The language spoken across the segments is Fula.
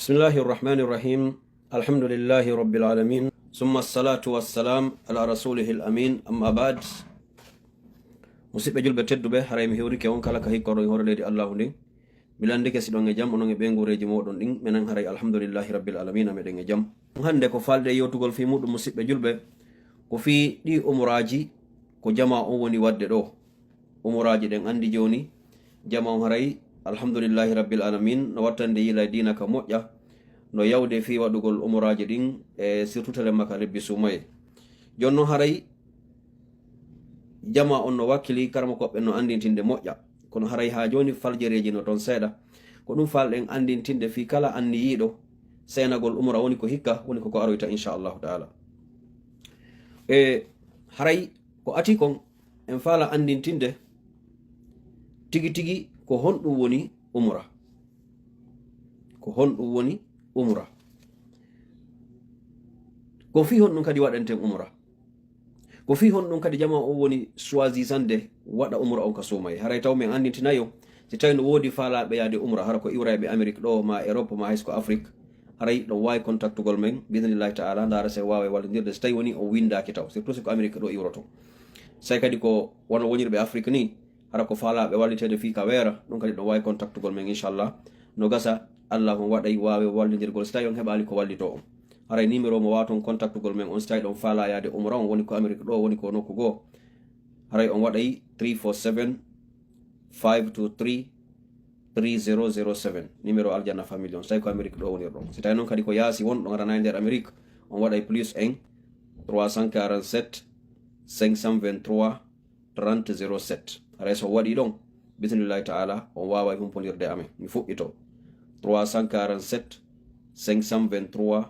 بسم الله الرحمن الرحيم الحمد لله رب العالمين ثم الصلاة والسلام على رسوله الأمين أما بعد musidɓe julɓe tedduɓe haray mi hewrike on kala ka hikkoɗon hoore leydi allahu ndin milandike siɗon e jaam onon e ɓe ngureji moɗon ɗin minen haray alhamdulillahi rabbil alamina meɗen e jaam hande ko falde yewtugol fi muɗum musidɓe julɓe ko fi ɗi umuraji ko jama on woni wadde ɗo umuraji ɗen andi joni jama on haray alhamdulillahi rabbil alamin no wattande yila dina ka moƴƴa no yawde fi waɗugol umuraji ɗin e surtout tele makka lebbi sumaye jonnon haray jama on no wakkili karma koɓɓe no andintinde moƴƴa kono haray ha joni faljereji no toon seeɗa ko ɗum falɗen andintinde fi kala anniyiɗo senagol umra woni ko hikka woni koko aroyta inchallahu taala haray ko ati kon en faala andintinde tigi tigi ko honɗum woni umra ko honɗum woni umra ko fi honɗum kadi waɗanten umra ko fi honɗum kadi jama on woni choisissande waɗa umra on ka sumaye haray taw min andintinayo si tawi no woodi faalaɓe yaade umra hara ko iwraɓe amérique ɗo ma europe ma haysko afrique haray ɗon wawi contactugol men bisnillahi taala dara se wawa wallodirde so tawi woni on windaki taw surtout siko amérique ɗo iwroto say kadi ko wono wonirɓe afrique ni hara ko faalaɓe wallitede fi ka weera ɗum kadi ɗon wawi contactugol men inchallah no gasa allah on waɗay wawe wallodirgol so tawi on heɓali ko wallito on haray numéro mo waton contactugol men on so tawi ɗon faala yaade umra on woni ko amérique ɗo woni ko nokku goo haray on waɗay 347 523 3007 numéro aljanna famille on so tawi ko amérique ɗo wonirɗon so tawi noon kadi ko yaasi won ɗon arana nder amérique on waɗay plus 1 347 523 3007 haray so waɗi ɗon bismillahi taala on wawa humponirde amen mi fuɗɗito 347 523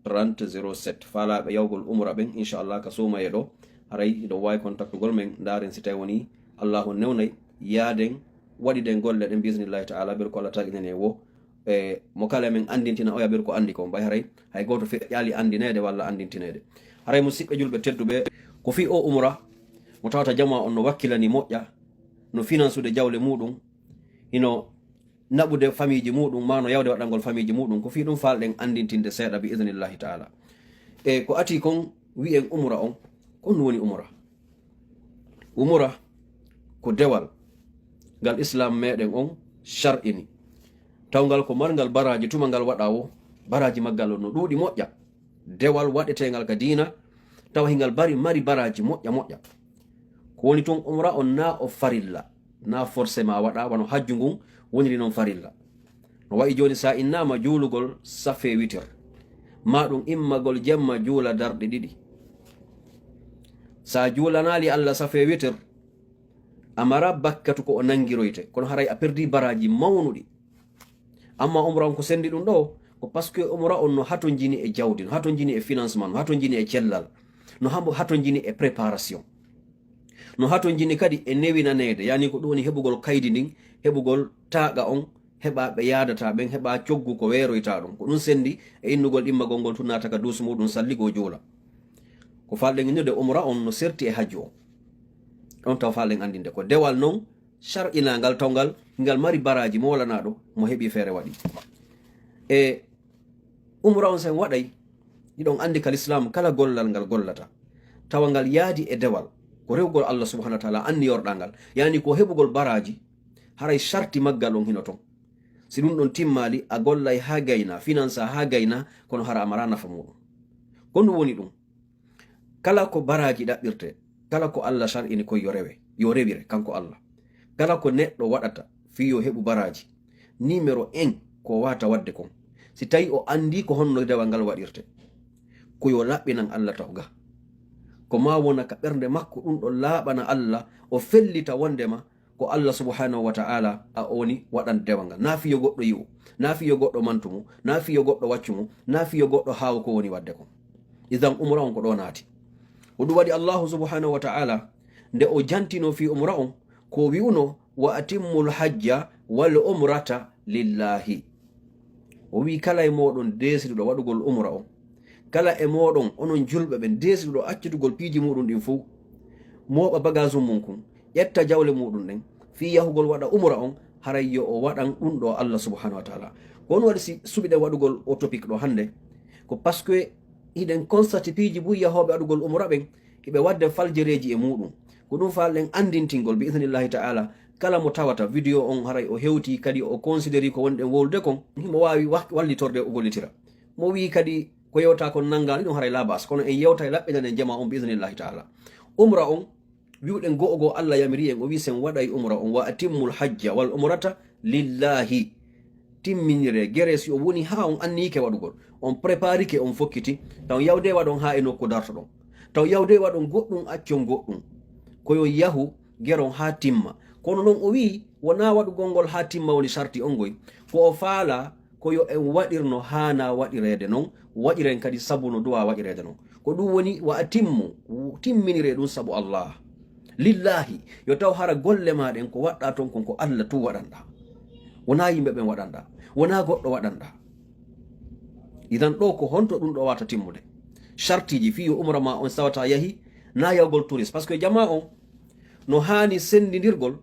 3007 faalaɓe yawgol umra ɓen inchallah ka sumaye ɗo haray ɗon wawi contactugol men daren si tawi woni allahu newnay yaaden waɗiɗen golle ɗen bismillahi taala ɓeɗo ko allah taginene wo mo kala men andintina oya ɓeɗo ko andi kon mbay haray hay goto fe ƴaali andinede walla andintinede haray musidɓe julɓe tedduɓe ko fi o umra mo tawata jama on no wakkilani moƴƴa no finansude jawle muɗum hino naɓude famille ji muɗum ma no yawde waɗangol famille ji muɗum ko fi ɗum falɗen andintinde seeɗa bi idnillahi taala ko ati kon wi'en umra on ko ɗum woni umra umra ko dewal ngal islam meɗen on shar'ini tawgal ko margal baraji tuma ngal waɗa wo baraji maggal no ɗuuɗi moƴƴa dewal waɗetegal ka dina tawa hingal mari baraji moƴƴa moƴƴa ko woni toon umra on na o farilla na forcément waɗa wano hajju ngun woniri noon farilla no wayi joni sa innama juulugol safe witir ma ɗum immagol jemma juula darɗe ɗiɗi sa juulanali allah safe witir amara bakkatu ko o nangiroyte kono haray a perdi baraji mawnuɗi amma umra on ko sendi ɗum ɗo ko par ce que umra on no hato jini e jawdi no hato jini e financement no hato jini e cellal no hato jini e préparation no hato jini kadi e newinanede yani ko ɗum woni heɓugol kaydi ndin heɓugol taaqa on heɓa ɓe yadata ɓen heɓa coggu ko weeroyta ɗum ko ɗum sendi e innugol immagol ngol tunnata ka duusu muɗum salligo juula ko falɗen inndude umra on no serti e hajju on ɗon taw falɗen andinde ko dewal noon shar'inagal tawgal ngal mari baraji mo walanaɗo mo heɓi feere waɗi e umra on sen waɗay ɗiɗon andi kal islam kala gollal ngal gollata tawa ngal yaadi e dewal ko rewgol allah subhanahu wa taala anni yorɗa ngal yani ko heɓugol baraji haray sharti maggal on hino ton si ɗum ɗon timmali a gollay ha gayna finance ha gayna kono hara amara nafa muɗum ko ɗum woni ɗum kala ko baraji ɗaɓɓirte kala ko allah shar'ini koye yo rewire kanko allah kala ko neɗɗo waɗata fi yo heɓu baraji numéro 1 ko wata wadde kon si tawi o andi ko honno dewal ngal waɗirte ko yo laɓɓinan allah tawga ko ma wona ka ɓernde makko ɗum ɗo laaɓana allah o fellita wondema ko allah subhanahu wa ta'ala a oni waɗan dewal ngal na fiyo goɗɗo yi'u na fiyo goɗɗo mantumo na fiyo goɗɗo waccumo na fiyo goɗɗo haawo ko woni wadde kon idan umra on ko ɗo naati ko ɗum waɗi allahu subhanahu wa ta'ala nde o jantino fi umra on ko wi'uno wa atimmul hajja wal umrata lillahi o wi kala e moɗon desiriɗo waɗugol umra on kala e moɗon onon julɓe ɓen desiriɗo accitugol piiji muɗum ɗin fuu moɓa bagage mum kon ƴetta jawle muɗum ɗen fi yahugol waɗa umra on haray yo o waɗan ɗum ɗo Allah subhanahu wa ta'ala ko on waɗi si suɓiɗen waɗugol o topic ɗo hannde ko parce que hiɗen constate piiji buy yahoɓe waɗugol umra ɓen hiɓe wadde faljereji e muɗum ko ɗum falɗen andintingol bi idnillahi taala kala mo tawata vidéo on haray o hewti kadi o considéri ko wonɗen wolde kon himo wawi wallitorde o gollitira mo wi kadi ko yewta kon nangali ɗum haray labas kono en yewta e laɓɓeɗanen jama on bi idnillahi taala umra on wiwɗen go'ogo Allah yamiri en o wi sen waɗay umra on wa atimmul hajja wal umrata lillahi timminire gere si o woni ha on annike waɗugol on préparike on fokkiti taw yawde waɗon ha e nokku darto ɗon taw yawde waɗon goɗɗum accon goɗɗum koyo yahu geron ha timma kono noon o wi wona waɗugol ngol ha timma woni sarti on goy ko o faala koyo en waɗirno hana waɗirede noon waɗiren kadi sabu no duwa waɗirede noon ko ɗum woni wa atimmu timminire ɗum sabu Allah lillahi yo taw hara golle maɗen ko waɗɗa ton kon ko Allah tu waɗanɗa wona yimɓe ɓen waɗanɗa wona goɗɗo waɗanɗa idan ɗo ko honto ɗum ɗo wata timmude chartiji fiyo umra ma on sawata yahi na yahugol touriste par ce que jama on no hani sendidirgol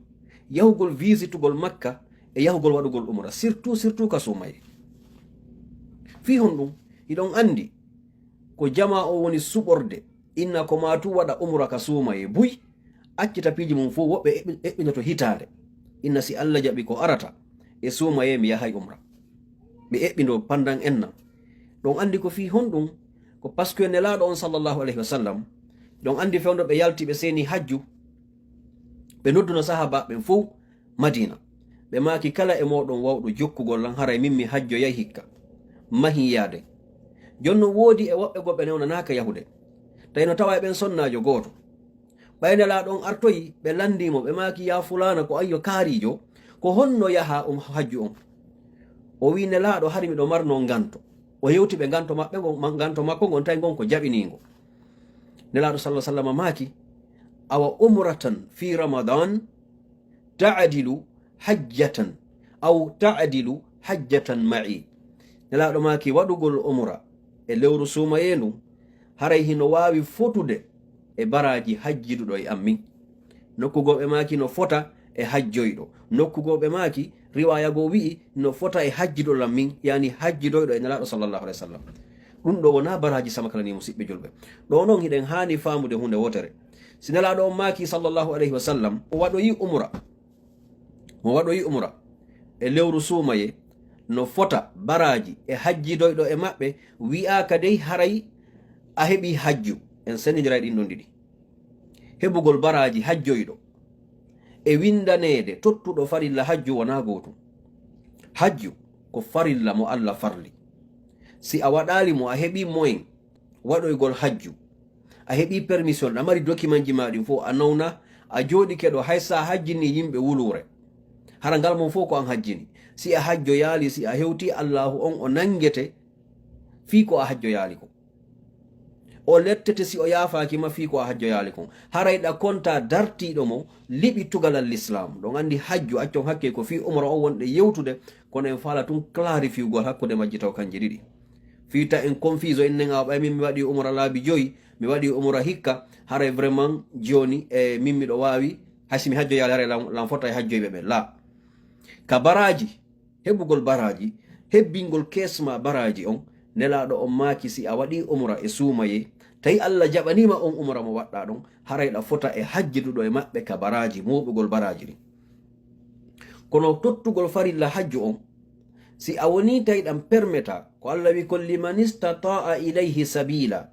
yahugol visitugol makka e yahugol waɗugol umra surtout ka sumaye fi hon ɗum iɗon andi ko jama o woni suɓorde inna ko matu waɗa umra ka sumaye buy accita piiji mum fo woɓɓe eɓɓinoto hitande inna si Allah jaɓi ko arata e sumaye mi yahay umra ɓe eɓɓindo pandan enna ɗon andi ko fi hon ɗum ko par ce que nelaɗo on sallllahu alayhi wa sallam ɗon andi fewdo ɓe yalti ɓe seni hajju ɓe nodduno sahaba ɓen fof madina ɓe maki kala e moɗon wawɗo jokkugol lan haray min mi hajjo yahi hikka mahi yaade jonno woodi e woɓɓe goɓɓe newnanaka yahude tawi no tawa e ɓen sonnajo goto ɓay nelaɗon artoyi ɓe landimo ɓe maki ya fulana ko ayyo kaarijo ko honno yaha hajju on o wi nelaɗo hari miɗo marno ganto o hewti ɓe ganto maɓɓe ganto makko gon tawi gon ko jaɓinigo nelaɗo sallah sallam maki awa umratan fi ramadan ta'dilu hajjatan aw ta'dilu hajjatan ma'i nelaɗo maki waɗugol umra e lewru sumayendu haray hino wawi fotude e baraji hajjiduɗo e ammin nokkugoɓe maki no fota e hajjoyɗo nokkugoɓe maki riwaya go wi'i no fota e hajjiɗo lammin yani hajjidoyɗo e nelaɗo sallllahu alih w sallam ɗum ɗo wona baraji samakalani musidɓe julɓe ɗo noon hiɗen hani famude hunde wotere si nelaɗo on maki sallllahu alayhi wa sallam o waɗoyi umra e lewru sumaye no fota baraji e hajjidoyɗo e maɓɓe wi'aka dey haray a heɓi hajju en sendidiray ɗin ɗon ɗiɗi heɓugol baraji hajjoyɗo e windanede tottuɗo farilla hajju wona gotum hajju ko farilla mo Allah farli si a waɗali mo a heɓi moyen waɗoygol hajju a heɓi permission a mari document ji maɗin fo a nawna a joɗike ɗo haysa hajjini yimɓe wulure hara ngal mon fo ko an hajjini si a hajjo yaali si a hewti Allahu on o nangete fi ko a hajjo yaali ko o lettete si o yafaki ma fi ko a hajjo yaali kon harayɗa konta dartiɗo mo liɓi tugalal l'islam ɗon andi hajju accon hakke ko fi umra o wonɗe yewtude kono en fala tun clarifiugol hakkude majji taw kanji ɗiɗi fiita en confiso en nega ɓay min mi waɗi umra laabi joyi mi waɗi umra hikka haray vraiment joni e min miɗo wawi haysi mi hajjo yaali haray lan fota e hajjoyɓe ɓe la ka baraji heɓugol baraji hebbingol kesma baraji on nelaɗo on maki si a waɗi umra e sumaye tawi Allah jaɓanima on umra mo waɗɗa ɗon harayɗa fota e hajjiduɗo e maɓɓe ka baraji moɓugol baraji ɗin kono tottugol farilla hajju on si a woni tawi ɗam permeta ko Allah wi kon liman istata'a ilayhi sabila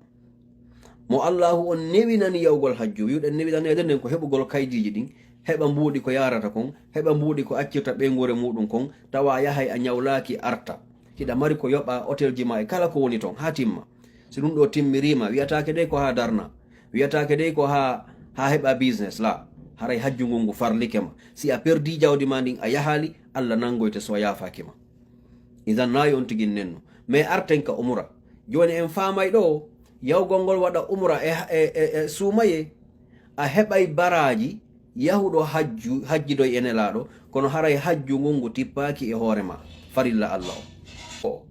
mo Allahu on newinani yawgol hajju wiwɗen newinanede nden ko heɓugol kaydiji ɗin heɓa mbuuɗi ko yarata kon heɓa mbuuɗi ko accirta ɓeygure muɗum kon tawa yahay a ñawlaki arta hiɗa mari ko yoɓa hôtel ji ma e kala ko woni ton ha timma si ɗum ɗo timmirima wiyatake dey ko ha darna wiyatake dey ko ha heɓa business la haray hajju ngu ngu farlike ma si a perdi jawdi ma ndin a yahali Allah nangoyte so a yafaki ma idan nayi on tigin nenno mais arten ka umra joni en famay ɗo yawgol ngol waɗa umra e sumaye a heɓay baraji yahuɗo hajjidoy e nelaɗo kono haray hajju ngu ngu tippaki e hoorema farilla Allah o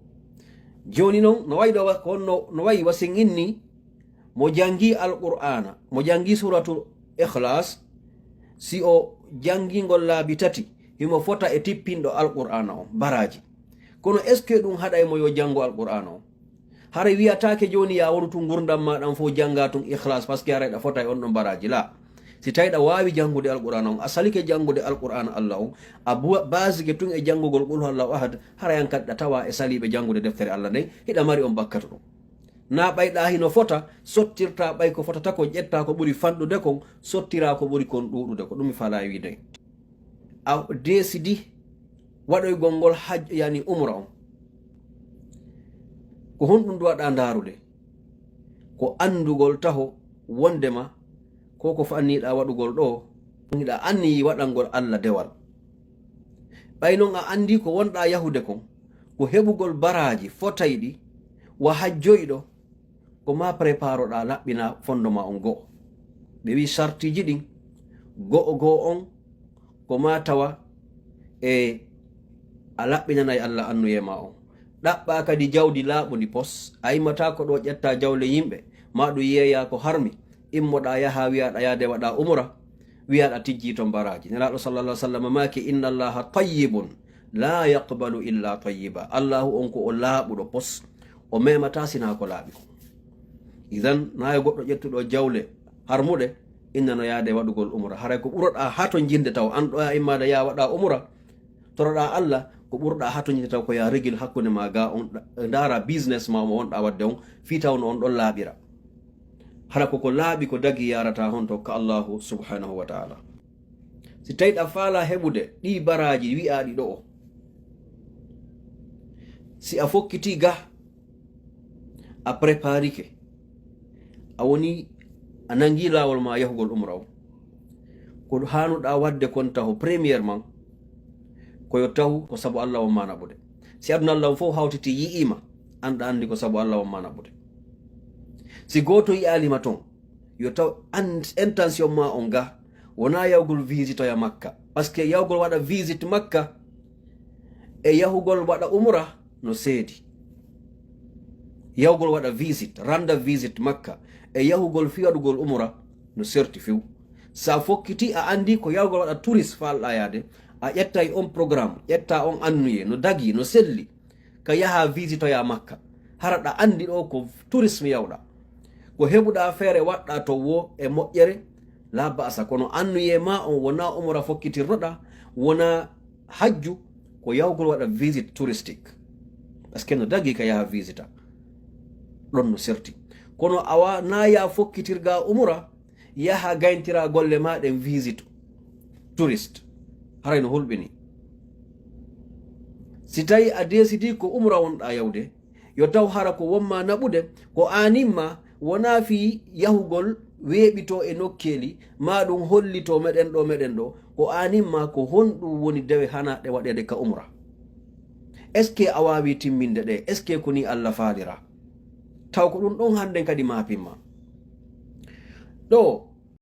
joni noon no wayi ɗo honno no wayi wasin inni mo jangi alqur'ana mo jangi suratu ikhlas si o jangingol laabi tati himo fota e tippinɗo alqur'ana o baraji kono est ce que ɗum haɗa mo yo janngo alqur'an o hara wiyatake joni ya worutu gurdam ma ɗan fo janga tun ikhlas par ce que ara ɗa fota on ɗon baraji la si tawi ɗa wawi jangude alqur'an on a salike jangude alqur'an allah o a basike tun e jangugol qul huwallahu ahad hara yan kadi ɗa tawa e saliɓe jangude deftere allah nden hiɗa mari on bakkato ɗum na ɓayɗa hino fota sottirta ɓay ko fotata ko ƴetta ko ɓuuri fanɗude kon sottira ko ɓuuri kon ɗuɗude ko ɗum mi fala wiide a desidi waɗoygol ngol haj yani umra on ko honɗum duwaɗa ndarude ko andugol taho wondema ko ko fanniɗa waɗugol ɗo iɗa anni waɗangol allah dewal ɓay non a andi ko wonɗa yahude kon ko heɓugol baraji fotayɗi wa hajjoyɗo ko ma préparoɗa laɓɓina fondoma on go'o ɓe wi sartiji ɗin go'o on ko ma tawa e a laɓɓinanayi allah annuyema on ɗaɓɓa kadi jawdi laaɓudi pos a yimmata ko ɗo ƴetta jawle yimɓe ma ɗum yeeya ko harmi immoɗa yaha wiyaɗa yaade waɗa umra wiyaɗa tijji ton baraji nelaɗo sallallah sallam maki inna allaha tayyibun la yaqbalu illa tayyiba allahu on ko o laaɓuɗo pos o memata sina ko laaɓi ko idan nayi goɗɗo ƴettuɗo jawle harmuɗe innano yaade waɗugol umra haray ko ɓuroɗa ha to jinde taw an ɗo ya immade ya waɗa umra toroɗa allah ko ɓurɗa ha to jinde taw ko ya rigil hakkude ma ga on dara business ma mo wonɗa wadde on fi tawno on ɗon laaɓira hara koko laaɓi ko dagi yarata hon to ka allahu subhanahu wa taala si tawi ɗa faala heɓude ɗi baraji wi'aɗi ɗo o si a fokkiti ga a préparike a woni a nangi lawol ma yahugol umra o ko hanuɗa wadde kon taho premièrement koyo taw ko sabu allah wonma naɓude si aduna allah on fof hawtiti yi'ima anɗa andi ko sabu allah wonma naɓude si goto yi'alima toon yo taw intention ma on ga wona yahugol visite oya makka par ce que yahugol waɗa visite makka e yahugol waɗa umra no seedi yahugol waɗa visite randa visite makka e yahugol fi waɗugol umra no serti few sa fokkiti a andi ko yahugol waɗa touriste falɗa yaade a ƴettay on programme ƴetta on annuye no dagi no selli ka yaha visite oya makka hara ɗa andi ɗo ko tourisme yawɗa ko heɓuɗa feere waɗɗa to wo e moƴƴere la basa kono annuye ma on wona umra fokkitirnoɗa wona hajju ko yahugol waɗa visite touristique par ce que no dagi ka yaha visita ɗon no serti kono awa na ya fokkitirga umra yaha gayntira golle maɗen visite touriste haray no hulɓini si tawi a desidi ko umra wonɗa yawde yo taw hara ko wonma naɓude ko animma wona fi yahugol weeɓito e nokkeli ma ɗum hollito meɗen ɗo ko animma ko honɗum woni dewe hanaɗe waɗede ka umra est ce que a wawi timminde ɗe est ce que ko ni allah faalira taw ko ɗum ɗon hande kadi mapinma ɗo